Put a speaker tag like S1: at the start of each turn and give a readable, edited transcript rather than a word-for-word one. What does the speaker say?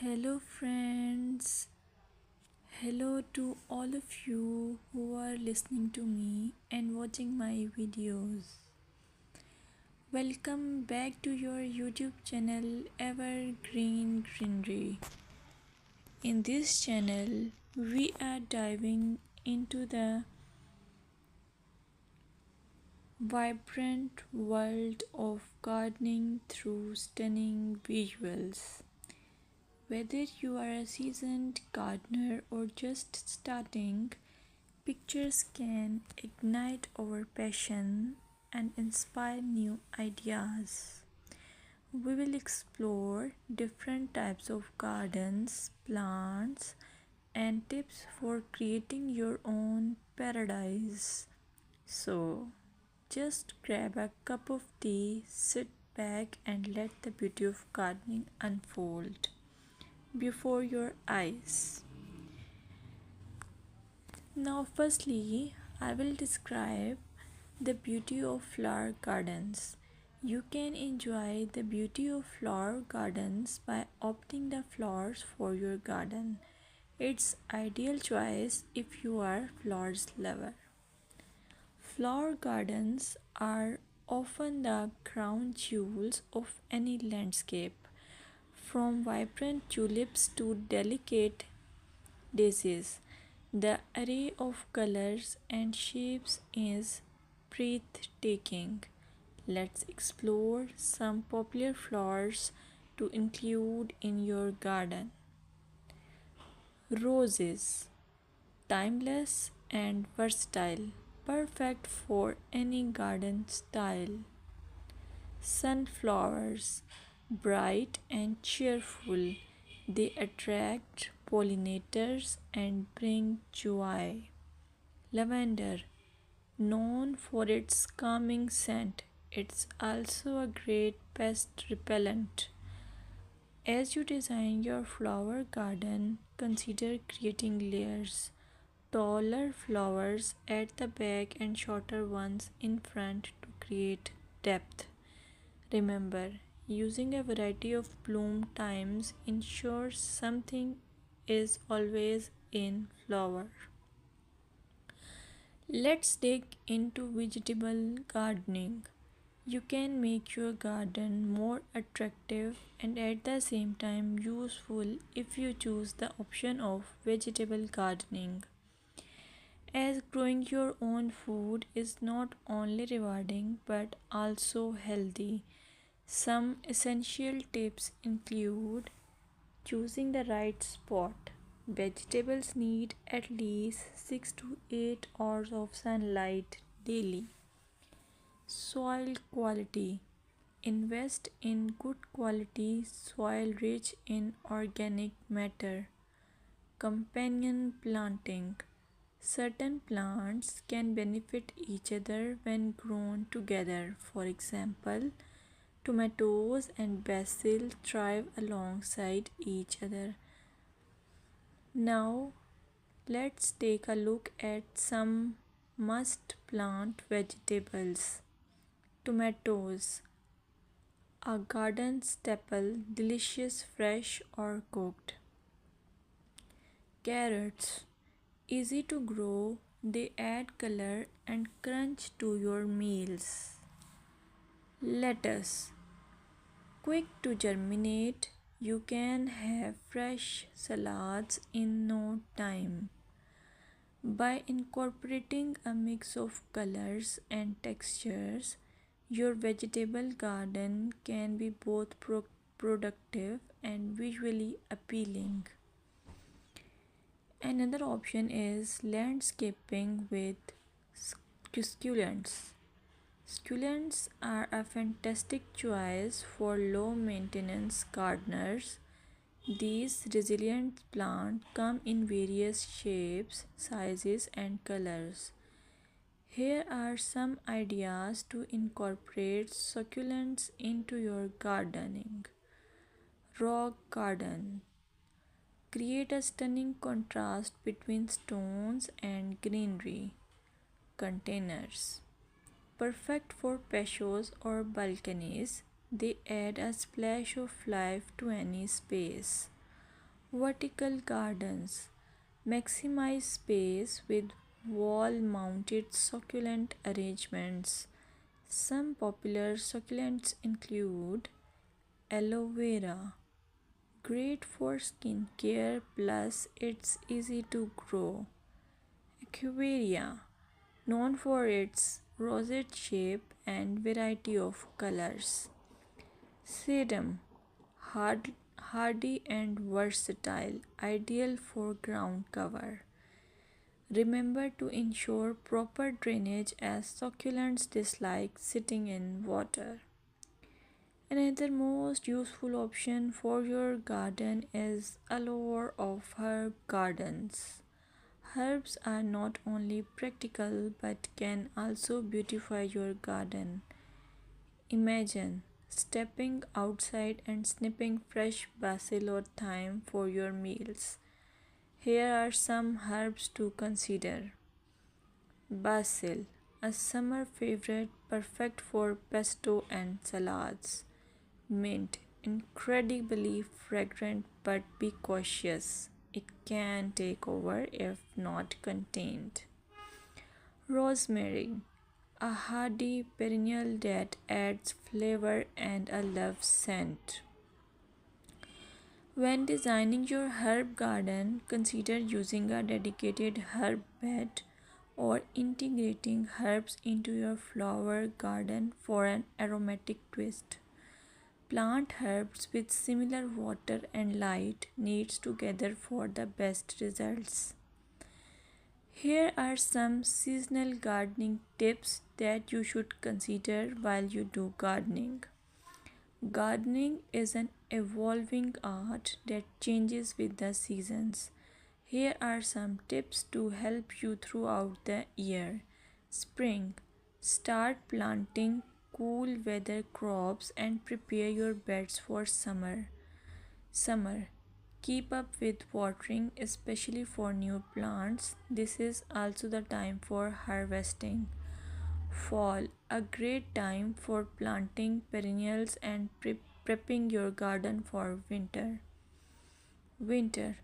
S1: Hello, friends. Hello to all of you who are listening to me and watching my videos. Welcome back to your YouTube channel Evergreen Greenery. In this channel, we are diving into the vibrant world of gardening through stunning visuals. Whether you are a seasoned gardener or just starting, pictures can ignite our passion and inspire new ideas. We will explore different types of gardens, plants, and tips for creating your own paradise. So, just grab a cup of tea, sit back, and let the beauty of gardening unfold before your eyes. Now, firstly, I will describe the beauty of flower gardens. You can enjoy the beauty of flower gardens by opting the flowers for your garden. It's ideal choice if you are flowers lover. Flower gardens are often the crown jewels of any landscape, from vibrant tulips to delicate daisies. The array of colors and shapes is breathtaking. Let's explore some popular flowers to include in your garden. Roses, timeless and versatile, perfect for any garden style. Sunflowers, bright and cheerful, they attract pollinators and bring joy. Lavender, known for its calming scent, it's also a great pest repellent. As you design your flower garden, consider creating layers. Taller flowers at the back and shorter ones in front to create depth. Remember, using a variety of bloom times ensures something is always in flower. Let's dig into vegetable gardening. You can make your garden more attractive and at the same time useful if you choose the option of vegetable gardening. As growing your own food is not only rewarding but also healthy. Some essential tips include choosing the right spot. Vegetables need at least 6 to 8 hours of sunlight daily. Soil quality. Invest in good quality soil rich in organic matter. Companion planting. Certain plants can benefit each other when grown together. For example, tomatoes and basil thrive alongside each other. Now, let's take a look at some must plant vegetables. Tomatoes, a garden staple, delicious fresh or cooked. Carrots, easy to grow, they add color and crunch to your meals. Lettuce, quick to germinate, you can have fresh salads in no time. By incorporating a mix of colors and textures, your vegetable garden can be both productive and visually appealing. Another option is landscaping with succulents. Succulents are a fantastic choice for low maintenance gardeners. These resilient plants come in various shapes, sizes, and colors. Here are some ideas to incorporate succulents into your gardening. Rock garden. Create a stunning contrast between stones and greenery. Containers. Perfect for patios or balconies, they add a splash of life to any space. Vertical gardens maximize space with wall mounted succulent arrangements. Some popular succulents include aloe vera, great for skin care plus it's easy to grow. Echeveria, known for its rosette shape and variety of colors. Sedum, hardy and versatile, ideal for ground cover. Remember to ensure proper drainage as succulents dislike sitting in water. Another most useful option for your garden is allure of herb gardens. Herbs are not only practical but can also beautify your garden. Imagine stepping outside and snipping fresh basil or thyme for your meals. Here are some herbs to consider. Basil, a summer favorite perfect for pesto and salads. Mint, incredibly fragrant but be cautious. It can take over if not contained. Rosemary, a hardy perennial that adds flavor and a love scent. When designing your herb garden, consider using a dedicated herb bed or integrating herbs into your flower garden for an aromatic twist. Plant herbs with similar water and light needs together for the best results. Here are some seasonal gardening tips that you should consider while you do gardening. Gardening is an evolving art that changes with the seasons. Here are some tips to help you throughout the year. Spring. Start planting cool weather crops and prepare your beds for summer. Summer. Keep up with watering, especially for new plants. This is also the time for harvesting. Fall, a great time for planting perennials and prepping your garden for winter. Winter,